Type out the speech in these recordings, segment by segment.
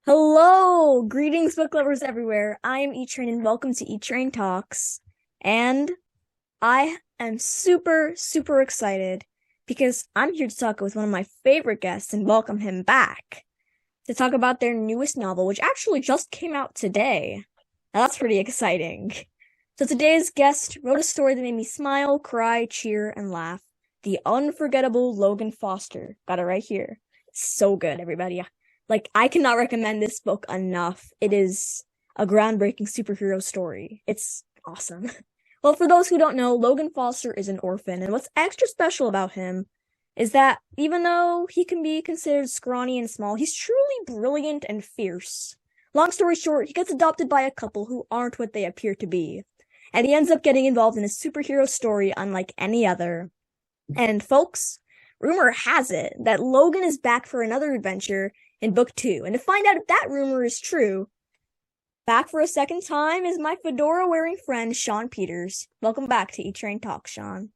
Hello! Greetings, book lovers everywhere. I am E-Train and welcome to E-Train Talks. And I am super excited because I'm here to talk with one of my favorite guests and welcome him back to talk about their newest novel, which actually just came out today. Now that's pretty exciting. So today's guest wrote a story that made me smile, cry, cheer, and laugh. The unforgettable Logan Foster. Got it right here. So good, everybody. I cannot recommend this book enough. It is a groundbreaking superhero story. It's awesome. Well, for those who don't know, Logan Foster is an orphan, and what's extra special about him is that even though he can be considered scrawny and small, he's truly brilliant and fierce. Long story short, he gets adopted by a couple who aren't what they appear to be, and he ends up getting involved in a superhero story unlike any other. And folks, rumor has it that Logan is back for another adventure in book 2. And to find out if that rumor is true, back for a second time is my fedora-wearing friend, Shawn Peters. Welcome back to E-Train Talk, Shawn.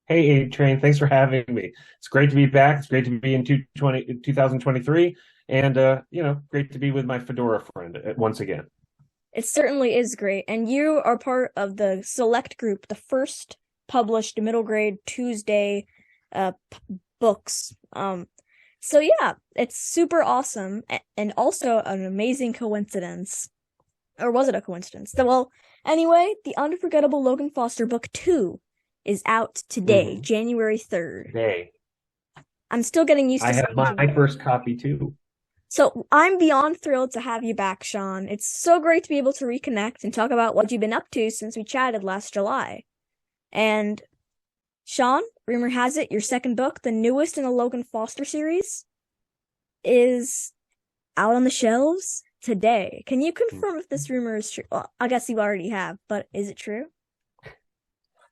Hey, A-Train, thanks for having me. It's great to be back. It's great to be in 2023. And, great to be with my fedora friend once again. It certainly is great. And you are part of the select group, the first published middle grade Tuesday books. So yeah, it's super awesome and also an amazing coincidence. Or was it a coincidence? Well, anyway, The Unforgettable Logan Foster Book 2 is out today, January 3rd. Today. I'm still getting used to I have my first copy too. So I'm beyond thrilled to have you back, Shawn. It's so great to be able to reconnect and talk about what you've been up to since we chatted last July. And Shawn, rumor has it, your second book, the newest in the Logan Foster series, is out on the shelves today. Can you confirm if this rumor is true? Well, I guess you already have, but is it true?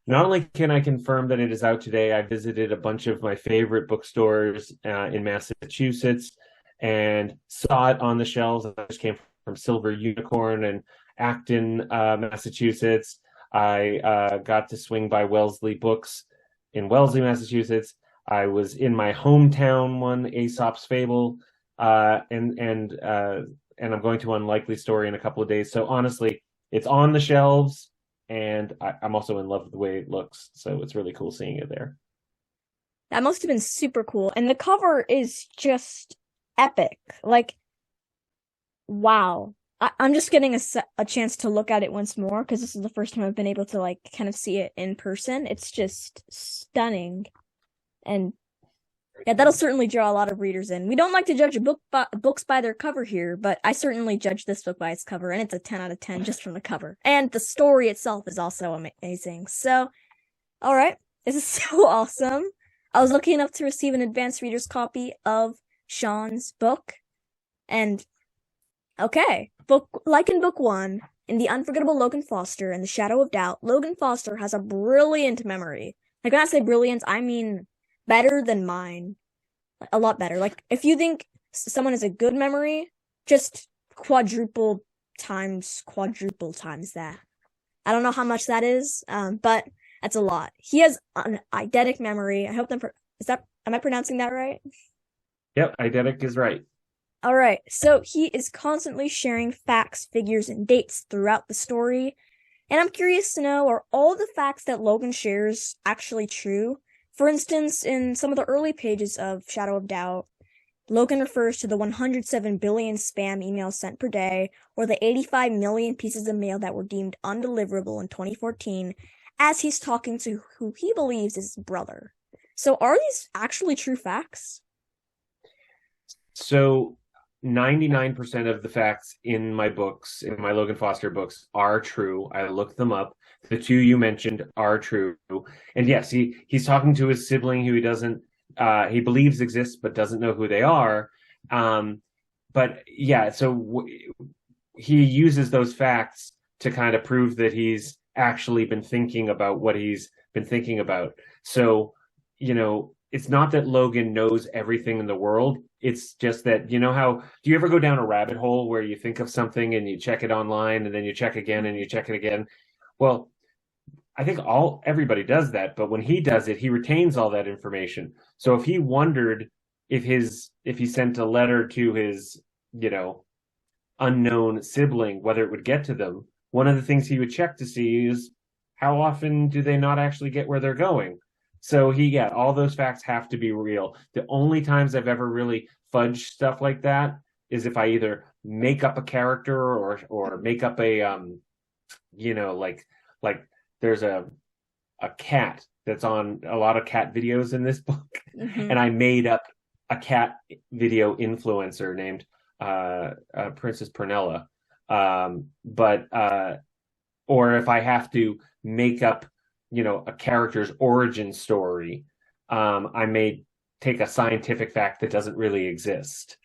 Not only can I confirm that it is out today, I visited a bunch of my favorite bookstores in Massachusetts and saw it on the shelves. I just came from Silver Unicorn and Acton, Massachusetts. I got to swing by Wellesley Books in Wellesley, Massachusetts. I was in my hometown one, Aesop's Fable, and I'm going to Unlikely Story in a couple of days. So honestly, it's on the shelves, and I'm also in love with the way it looks. So it's really cool seeing it there. That must have been super cool. And the cover is just epic. Wow. I'm just getting a chance to look at it once more because this is the first time I've been able to kind of see it in person. It's just stunning. And yeah, that'll certainly draw a lot of readers in. We don't like to judge books by their cover here, but I certainly judge this book by its cover, and it's a 10 out of 10 just from the cover. And the story itself is also amazing. So, all right, this is so awesome. I was lucky enough to receive an advanced reader's copy of Shawn's book. And, okay, in book 1, in The Unforgettable Logan Foster and The Shadow of Doubt, Logan Foster has a brilliant memory. When I say brilliant, I mean better than mine. A lot better. If you think someone has a good memory, just quadruple times that. I don't know how much that is, but that's a lot. He has an eidetic memory. I hope am I pronouncing that right? Yep, eidetic is right. All right. So he is constantly sharing facts, figures, and dates throughout the story. And I'm curious to know, are all the facts that Logan shares actually true? For instance, in some of the early pages of Shadow of Doubt, Logan refers to the 107 billion spam emails sent per day, or the 85 million pieces of mail that were deemed undeliverable in 2014, as he's talking to who he believes is his brother. So are these actually true facts? So 99% of the facts in my books, in my Logan Foster books, are true. I looked them up. The two you mentioned are true. And yes, he's talking to his sibling who he believes exists, but doesn't know who they are. But yeah, so he uses those facts to kind of prove that he's actually been thinking about what he's been thinking about. So, it's not that Logan knows everything in the world. It's just that, do you ever go down a rabbit hole where you think of something and you check it online and then you check again and you check it again? Well, I think everybody does that, but when he does it, he retains all that information. So if he wondered if he sent a letter to his you know, unknown sibling, whether it would get to them, one of the things he would check to see is how often do they not actually get where they're going. So all those facts have to be real. The only times I've ever really fudged stuff like that is if I either make up a character or make up a like there's a cat that's on a lot of cat videos in this book, and I made up a cat video influencer named Princess Pernella. Or if I have to make up, a character's origin story, I may take a scientific fact that doesn't really exist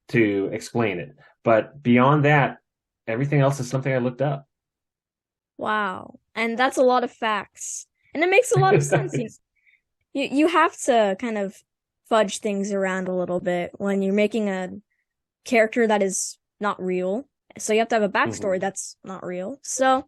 to explain it. But beyond that, everything else is something I looked up. Wow. And that's a lot of facts. And it makes a lot of sense. You have to kind of fudge things around a little bit when you're making a character that is not real. So you have to have a backstory that's not real. So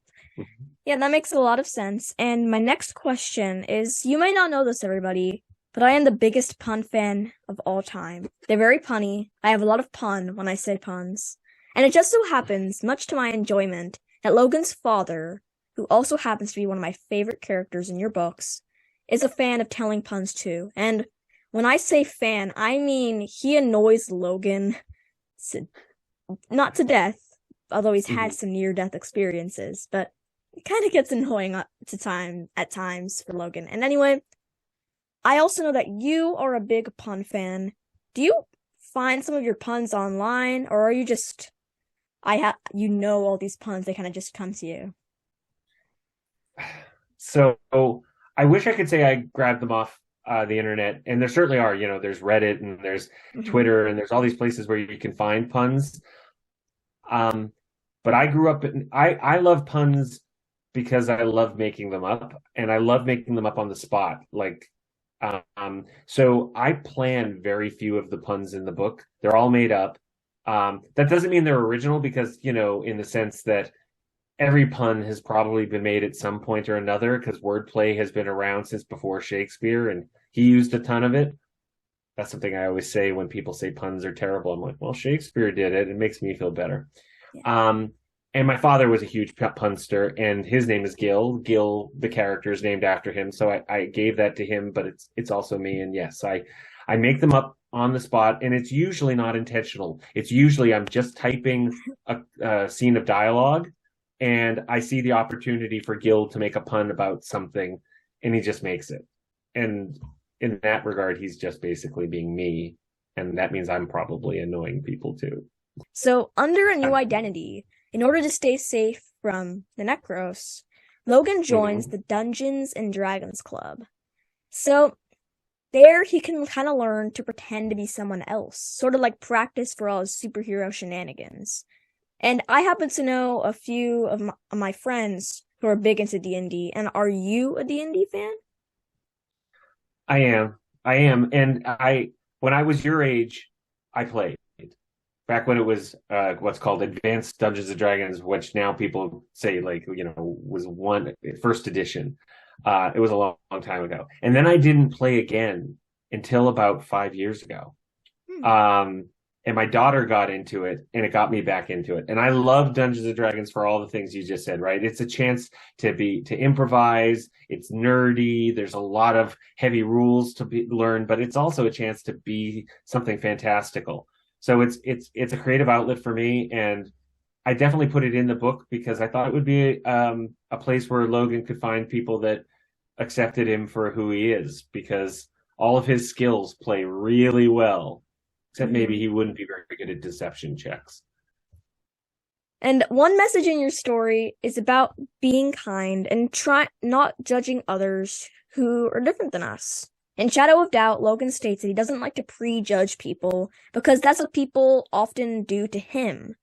yeah, that makes a lot of sense. And my next question is, you may not know this, everybody, but I am the biggest pun fan of all time. They're very punny. I have a lot of pun when I say puns. And it just so happens, much to my enjoyment, that Logan's father, who also happens to be one of my favorite characters in your books, is a fan of telling puns too. And when I say fan, I mean he annoys Logan, not to death, although he's had some near-death experiences, but it kind of gets annoying at times for Logan. And anyway, I also know that you are a big pun fan. Do you find some of your puns online, or are you just all these puns, they kind of just come to you? So I wish I could say I grabbed them off the internet, and there certainly are. There's Reddit and there's Twitter and there's all these places where you can find puns. But I grew up I love puns because I love making them up, and I love making them up on the spot. So I plan very few of the puns in the book. They're all made up. That doesn't mean they're original because, in the sense that every pun has probably been made at some point or another, because wordplay has been around since before Shakespeare, and he used a ton of it. That's something I always say when people say puns are terrible. I'm like, well, Shakespeare did it. It makes me feel better. Yeah. And my father was a huge punster, and his name is Gil. Gil, the character, is named after him. So I gave that to him, but it's also me. And yes, I make them up on the spot, and it's usually not intentional. It's usually I'm just typing a scene of dialogue, and I see the opportunity for Gil to make a pun about something, and he just makes it. And in that regard, he's just basically being me, and that means I'm probably annoying people too. So, under a new identity, in order to stay safe from the Necros, Logan joins the Dungeons and Dragons Club. So, there he can kind of learn to pretend to be someone else, sort of like practice for all his superhero shenanigans. And I happen to know a few of my friends who are big into D&D, and are you a D&D fan? I am. And when I was your age, I played. Back when it was what's called Advanced Dungeons and Dragons, which now people say was first edition. It was a long, long time ago. And then I didn't play again until about 5 years ago. And my daughter got into it, and it got me back into it. And I love Dungeons and Dragons for all the things you just said, right? It's a chance to improvise. It's nerdy. There's a lot of heavy rules to learn, but it's also a chance to be something fantastical. So it's a creative outlet for me, and I definitely put it in the book because I thought it would be a place where Logan could find people that accepted him for who he is, because all of his skills play really well, except maybe he wouldn't be very good at deception checks. And one message in your story is about being kind and not judging others who are different than us. In Shadow of Doubt, Logan states that he doesn't like to prejudge people because that's what people often do to him.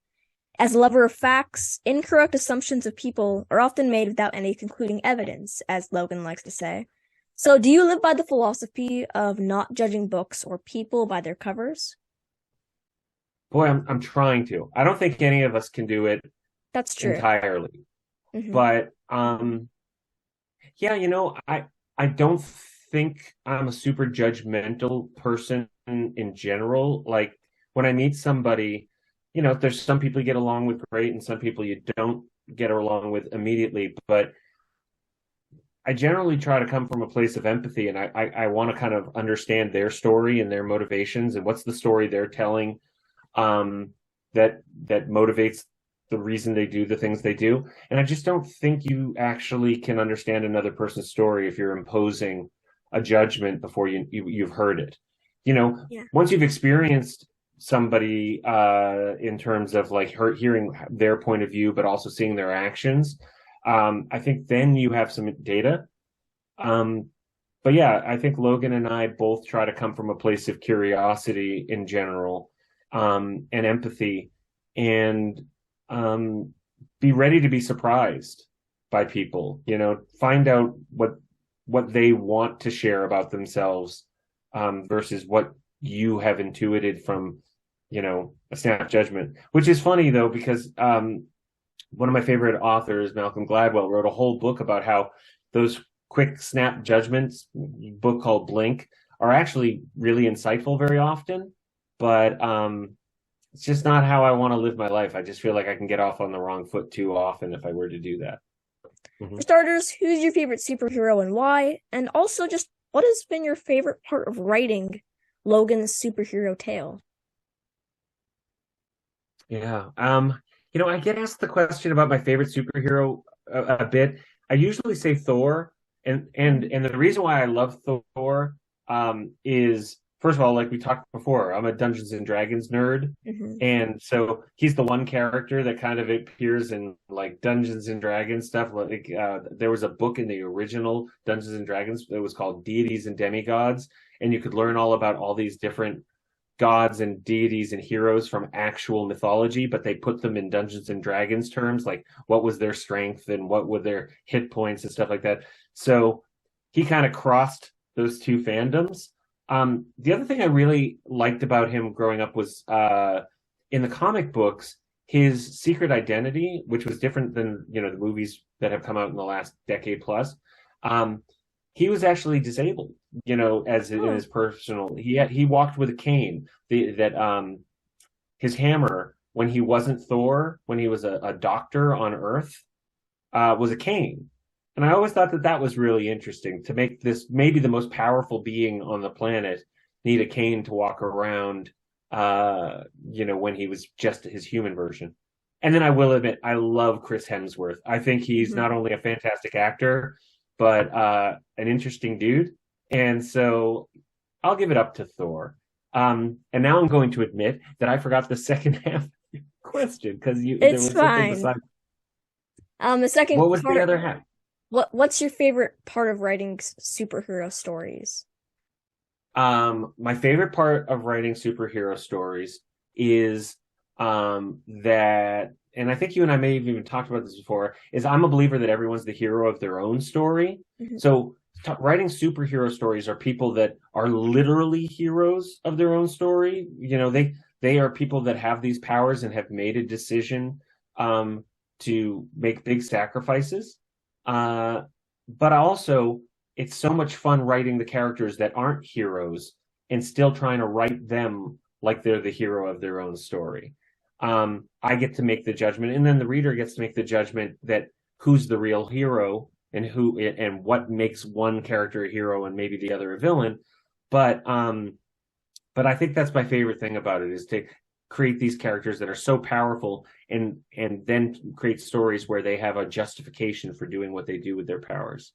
As a lover of facts, incorrect assumptions of people are often made without any concluding evidence, as Logan likes to say. So, do you live by the philosophy of not judging books or people by their covers? Boy, I'm trying to. I don't think any of us can do it. That's true. Entirely. But I don't think I'm a super judgmental person in general. Like when I meet somebody, there's some people you get along with great and some people you don't get along with immediately. But I generally try to come from a place of empathy, and I want to kind of understand their story and their motivations and what's the story they're telling, that motivates the reason they do the things they do. And I just don't think you actually can understand another person's story if you're imposing a judgment before you've heard it. Yeah. Once you've experienced somebody in terms of like hearing their point of view, but also seeing their actions, I think then you have some data. But yeah, I think Logan and I both try to come from a place of curiosity in general, and empathy, and be ready to be surprised by people. Find out what they want to share about themselves, versus what you have intuited from, a snap judgment. Which is funny though, because one of my favorite authors, Malcolm Gladwell, wrote a whole book about how those quick snap judgments, book called Blink, are actually really insightful very often. But it's just not how I want to live my life. I just feel like I can get off on the wrong foot too often if I were to do that. For starters, who's your favorite superhero and why? And also, just what has been your favorite part of writing Logan's superhero tale? Yeah. I get asked the question about my favorite superhero a bit. I usually say Thor, and the reason why I love Thor is, first of all, like we talked before, I'm a Dungeons and Dragons nerd, and so he's the one character that kind of appears in like Dungeons and Dragons stuff. Like there was a book in the original Dungeons and Dragons that was called Deities and Demigods, and you could learn all about all these different gods and deities and heroes from actual mythology, but they put them in Dungeons and Dragons terms, like what was their strength and what were their hit points and stuff like that. So he kind of crossed those two fandoms. The other thing I really liked about him growing up was in the comic books, his secret identity, which was different than the movies that have come out in the last decade plus. He was actually disabled, as in his personal. He walked with a cane. His hammer, when he wasn't Thor, when he was a doctor on Earth, was a cane. And I always thought that was really interesting, to make this maybe the most powerful being on the planet need a cane to walk around, when he was just his human version. And then I will admit, I love Chris Hemsworth. I think he's not only a fantastic actor, but an interesting dude. And so I'll give it up to Thor. And now I'm going to admit that I forgot the second half of your question, because it's fine. The second what was the other half? What's your favorite part of writing superhero stories? My favorite part of writing superhero stories is that, and I think you and I may have even talked about this before, is I'm a believer that everyone's the hero of their own story. So writing superhero stories are people that are literally heroes of their own story. They are people that have these powers and have made a decision to make big sacrifices. But also, it's so much fun writing the characters that aren't heroes and still trying to write them like they're the hero of their own story. I get to make the judgment, and then the reader gets to make the judgment that who's the real hero and what makes one character a hero and maybe the other a villain. But I think that's my favorite thing about it, is to create these characters that are so powerful and then create stories where they have a justification for doing what they do with their powers.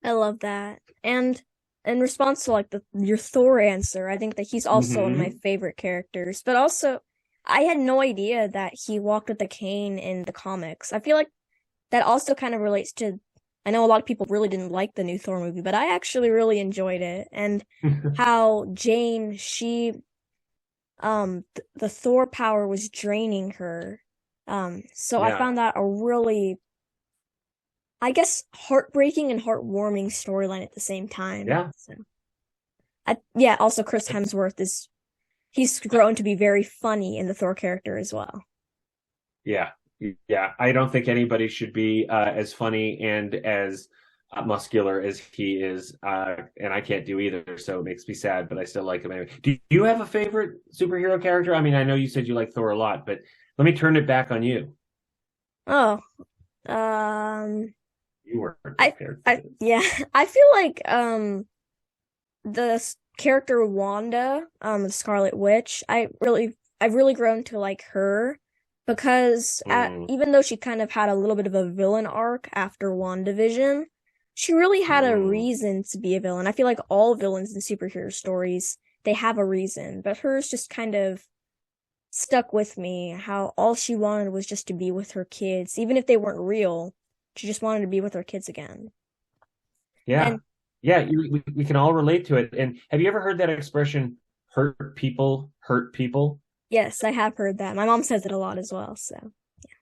I love that. And in response to your Thor answer, I think that he's also one of my favorite characters. But also, I had no idea that he walked with a cane in the comics. I feel like that also kind of relates to, I know a lot of people really didn't like the new Thor movie, but I actually really enjoyed it. And how Jane, the Thor power was draining her. So I found that a really, I guess, heartbreaking and heartwarming storyline at the same time. Yeah. So, also Chris Hemsworth he's grown to be very funny in the Thor character as well. Yeah. I don't think anybody should be as funny and as muscular as he is, and I can't do either, so it makes me sad, but I still like him anyway. Do you have a favorite superhero character? I mean, I know you said you like Thor a lot, but let me turn it back on you. Oh, um, You weren't I, prepared for I, this. yeah, I feel like character Wanda, the Scarlet Witch, I've really grown to like her because Mm, even though she kind of had a little bit of a villain arc after WandaVision, she really had a mm. reason to be a villain. I feel like all villains in superhero stories, they have a reason, but hers just kind of stuck with me, how all she wanted was just to be with her kids, even if they weren't real. She just wanted to be with her kids again. Yeah, And yeah, we can all relate to it. And have you ever heard that expression, hurt people hurt people? yes, I have heard that. My mom says it a lot as well, so.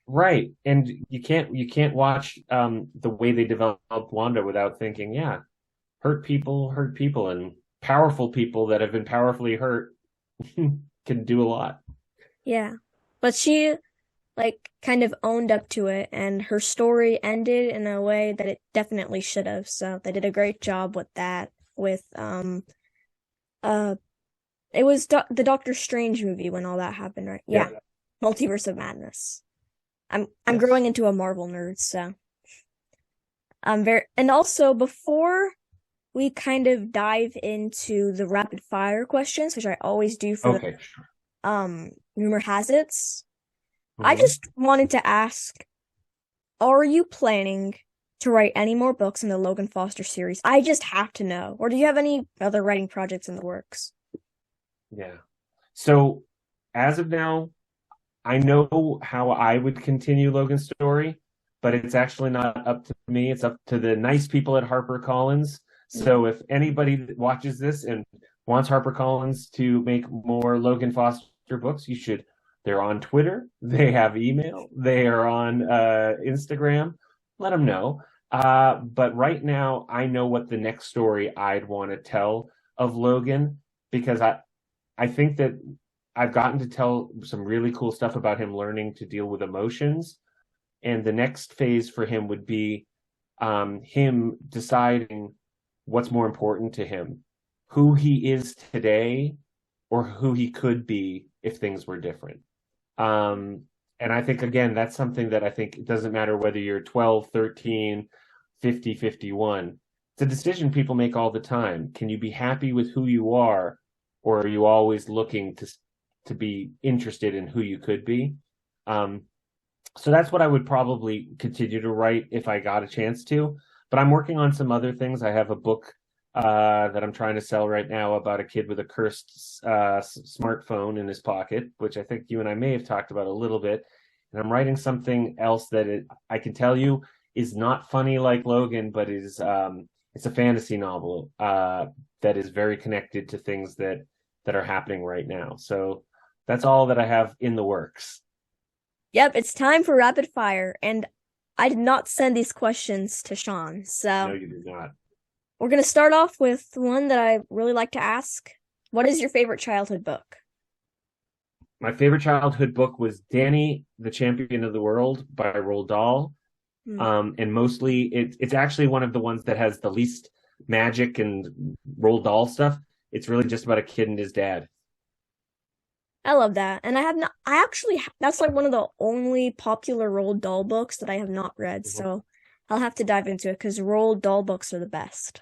Right. And you can't watch the way they develop Wanda without thinking, yeah, hurt people, and powerful people that have been powerfully hurt can do a lot. Yeah. But she like kind of owned up to it and her story ended in a way that it definitely should have. So they did a great job with that with uh it was the Doctor Strange movie when all that happened, right? Yeah. Yeah. Multiverse of Madness. I'm growing Yes. into a Marvel nerd, so I'm very and also before we kind of dive into the rapid fire questions, which I always do for the Okay, sure. rumor has it's. I Hmm. just wanted to ask, are you planning to write any more books in the Logan Foster series? I just have to know. Or do you have any other writing projects in the works? Yeah. So as of now, I know how I would continue Logan's story, but it's actually not up to me. It's up to the nice people at HarperCollins. Mm. So if anybody that watches this and wants HarperCollins to make more Logan Foster books, you should. They're on Twitter. They have email. They are on Instagram. Let them know. But right now, I know what the next story I'd want to tell of Logan because I think that I've gotten to tell some really cool stuff about him learning to deal with emotions. And the next phase for him would be him deciding what's more important to him, who he is today or who he could be if things were different. Um, and I think, again, that's something that I think it doesn't matter whether you're 12, 13, 50, 51. It's a decision people make all the time. Can you be happy with who you are, or are you always looking to be interested in who you could be? Um, so that's what I would probably continue to write if I got a chance to. But I'm working on some other things. I have a book that I'm trying to sell right now about a kid with a cursed smartphone in his pocket, which I think you and I may have talked about a little bit. And I'm writing something else that I can tell you is not funny like Logan, but is it's a fantasy novel that is very connected to things that are happening right now. So that's all that I have in the works. Yep, it's time for rapid fire. And I did not send these questions to Shawn. No, So you do not. we're going to start off with one that I really like to ask. What is your favorite childhood book? My favorite childhood book was Danny, the Champion of the World by Roald Dahl. Hmm. And mostly it's actually one of the ones that has the least magic and Roald Dahl stuff. It's really just about a kid and his dad. I love that. And I have not, I actually, that's like one of the only popular Roald Dahl books that I have not read. Mhm. So I'll have to dive into it because Roald Dahl books are the best.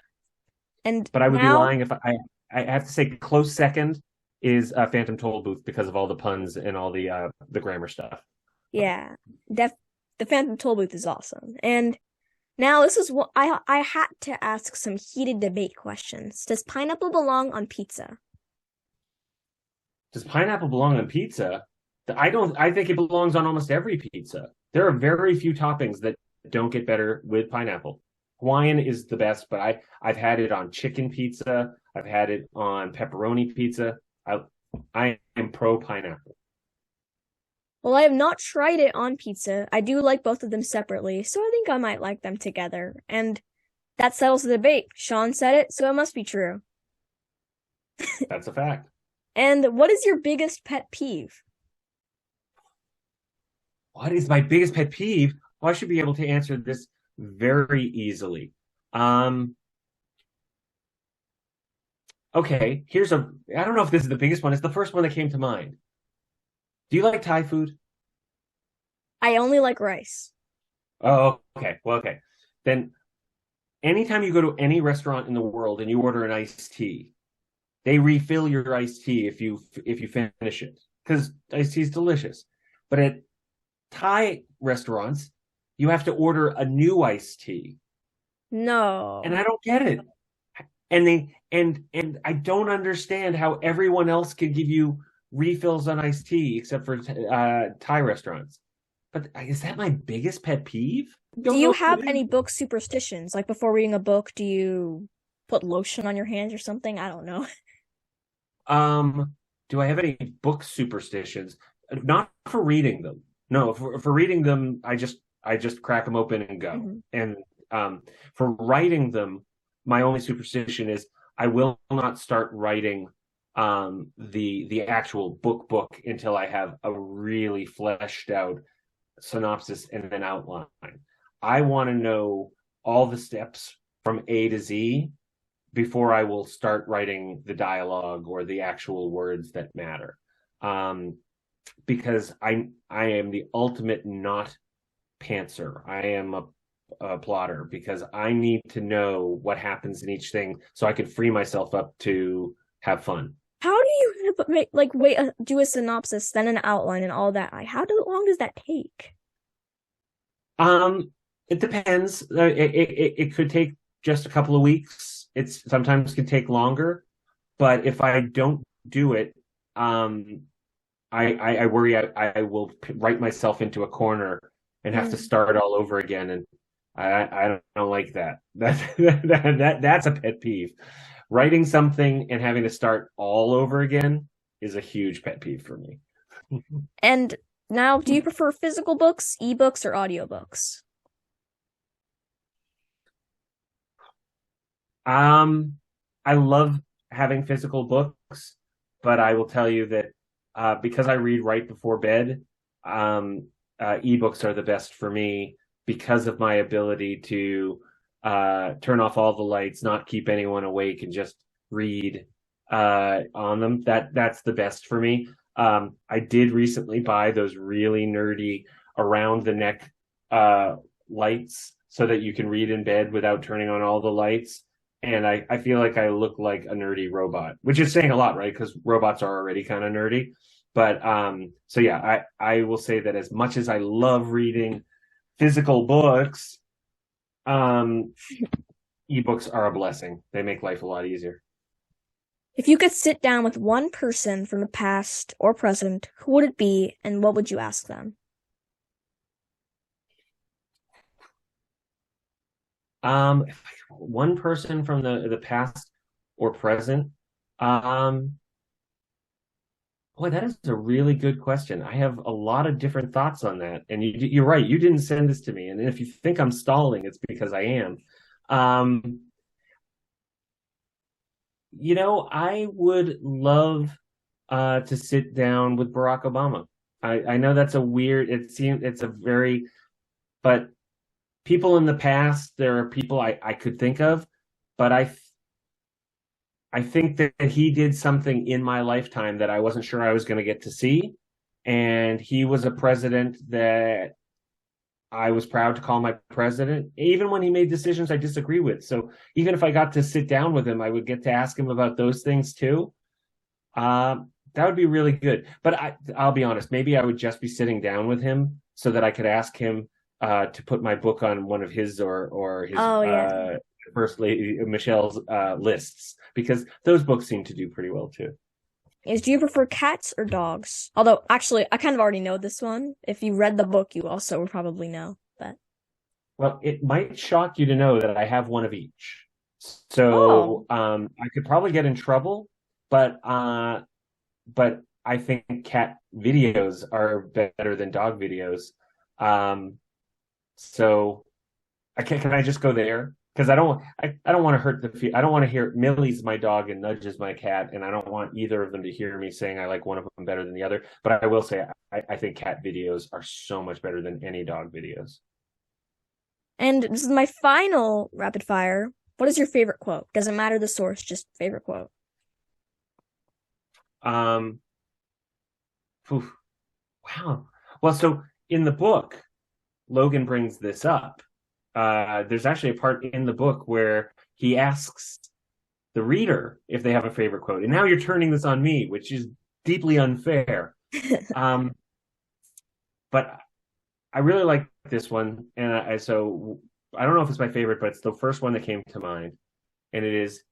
And But I would be now, lying if I have to say close second is Phantom Tollbooth because of all the puns and all the grammar stuff. yeah, def the Phantom Tollbooth is awesome. And now this is what I had to ask some heated debate questions. Does pineapple belong on pizza? Does pineapple belong on pizza? I don't. I think it belongs on almost every pizza. There are very few toppings that don't get better with pineapple. Hawaiian is the best, but I've had it on chicken pizza. I've had it on pepperoni pizza. I am pro pineapple. Well, I have not tried it on pizza. I do like both of them separately, so I think I might like them together. And that settles the debate. Shawn said it, so it must be true. That's a fact. And what is your biggest pet peeve? What is my biggest pet peeve? Well, I should be able to answer this very easily. Um, okay, I don't know if this is the biggest one. It's the first one that came to mind. Do you like Thai food? I only like rice. Oh, okay. Well, okay. Then anytime you go to any restaurant in the world and you order an iced tea, they refill your iced tea if you finish it because iced tea is delicious. But at Thai restaurants, you have to order a new iced tea, and No. I don't get it. And I don't understand how everyone else can give you refills on iced tea except for Thai restaurants. But is that my biggest pet peeve? I Do don't you know if have it is. any book superstitions? Like before reading a book, do you put lotion on your hands or something? I don't know. Do I have any book superstitions? Not for reading them. No, for reading them, I just crack them open and go. Mhm. And for writing them, my only superstition is I will not start writing the actual book until I have a really fleshed out synopsis and an outline. I want to know all the steps from A to Z before I will start writing the dialogue or the actual words that matter. Um, because I am the ultimate not pantser. I am a plotter because I need to know what happens in each thing so I can free myself up to have fun. How do you like wait do a synopsis, then an outline and all that? How long does that take? Um, it depends. It could take just a couple of weeks. It's sometimes can take longer, but if I don't do it, um, I worry I will write myself into a corner and have to Mm. start all over again, and I don't like that. That's a pet peeve. Writing something and having to start all over again is a huge pet peeve for me. And now, do you prefer physical books, ebooks, or audiobooks? Um, I love having physical books, but I will tell you that because I read right before bed, ebooks are the best for me because of my ability to turn off all the lights, not keep anyone awake, and just read on them. That's the best for me. I did recently buy those really nerdy around the neck uh, lights so that you can read in bed without turning on all the lights, and I feel like I look like a nerdy robot, which is saying a lot, right? Because robots are already kind of nerdy. But so yeah, I will say that as much as I love reading physical books, um, ebooks are a blessing. They make life a lot easier. If you could sit down with one person from the past or present, who would it be and what would you ask them? If one person from the past or present, um, boy, that is a really good question. I have a lot of different thoughts on that, and you're right. You didn't send this to me, and if you think I'm stalling, it's because I am. Um, I would love to sit down with Barack Obama. I know that's a weird. It seems it's a very, but people in the past, there are people I could think of, but I think that he did something in my lifetime that I wasn't sure I was going to get to see. And he was a president that I was proud to call my president, even when he made decisions I disagree with. So even if I got to sit down with him, I would get to ask him about those things too. That would be really good. But I'll be honest, maybe I would just be sitting down with him so that I could ask him to put my book on one of his or his Oh, yeah. First Lady Michelle's lists because those books seem to do pretty well too. Do you prefer cats or dogs? Although, actually, I kind of already know this one. If you read the book, you also would probably know. But Well, it might shock you to know that I have one of each. oh, So I could probably get in trouble, but I think cat videos are better than dog videos. Um, so can I just go there? Because I don't want to hurt I don't want to hear Millie's my dog and Nudge is my cat, and I don't want either of them to hear me saying I like one of them better than the other. But I will say I think cat videos are so much better than any dog videos. And this is my final rapid fire. What is your favorite quote? Doesn't matter the source, just favorite quote. Um, wow. Well, so in the book, Logan brings this up. There's actually a part in the book where he asks the reader if they have a favorite quote. And now you're turning this on me, which is deeply unfair. But I really like this one. And so I don't know if it's my favorite, but it's the first one that came to mind. And it is,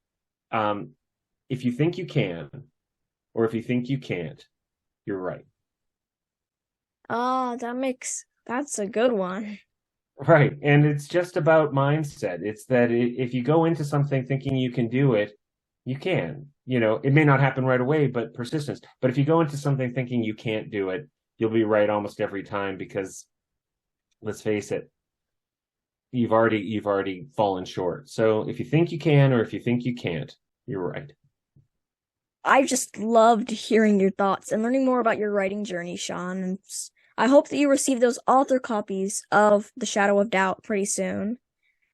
if you think you can, or if you think you can't, you're right. Oh, that's a good one. Right. And it's just about mindset. It's that if you go into something thinking you can do it, you can. It may not happen right away, but persistence. But if you go into something thinking you can't do it, you'll be right almost every time because let's face it, you've already fallen short. So if you think you can or if you think you can't, you're right. I just loved hearing your thoughts and learning more about your writing journey, Shawn. And I hope that you receive those author copies of The Shadow of Doubt pretty soon.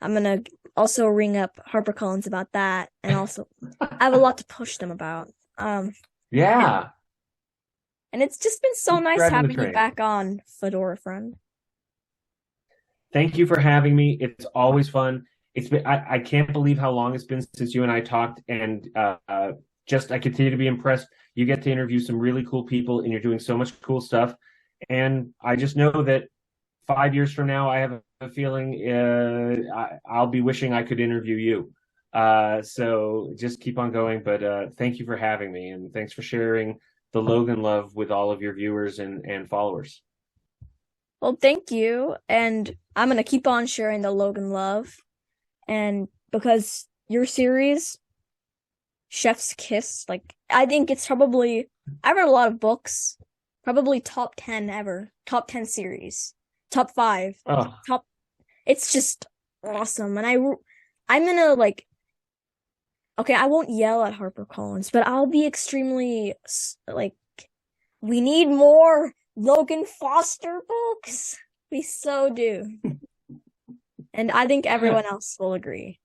I'm gonna also ring up HarperCollins about that, and also I have a lot to push them about. Yeah. And it's just been so nice Driving the having you train. back on, Fedora friend. Thank you for having me. It's always fun. It's been I can't believe how long it's been since you and I talked, and just I continue to be impressed. You get to interview some really cool people, and you're doing so much cool stuff. And I just know that 5 years from now, I have a feeling I'll be wishing I could interview you. So just keep on going. But thank you for having me, and thanks for sharing the Logan love with all of your viewers and followers. Well, thank you, and I'm gonna keep on sharing the Logan love, and because your series, Chef's Kiss, I think it's probably I read a lot of books, probably top 10 ever, top 10 series, top 5, Oh, top. It's just awesome, and I'm gonna okay, I won't yell at HarperCollins, but I'll be extremely we need more Logan Foster books. We so do. And I think everyone else will agree.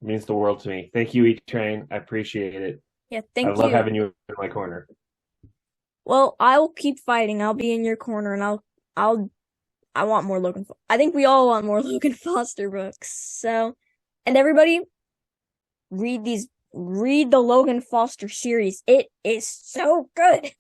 it means the world to me. Thank you, E-Train. I appreciate it. Yeah, I thank love you. having you in my corner. Well, I'll keep fighting. I'll be in your corner, and I want more Logan. I think we all want more Logan Foster books. So, and everybody, read the Logan Foster series. It is so good.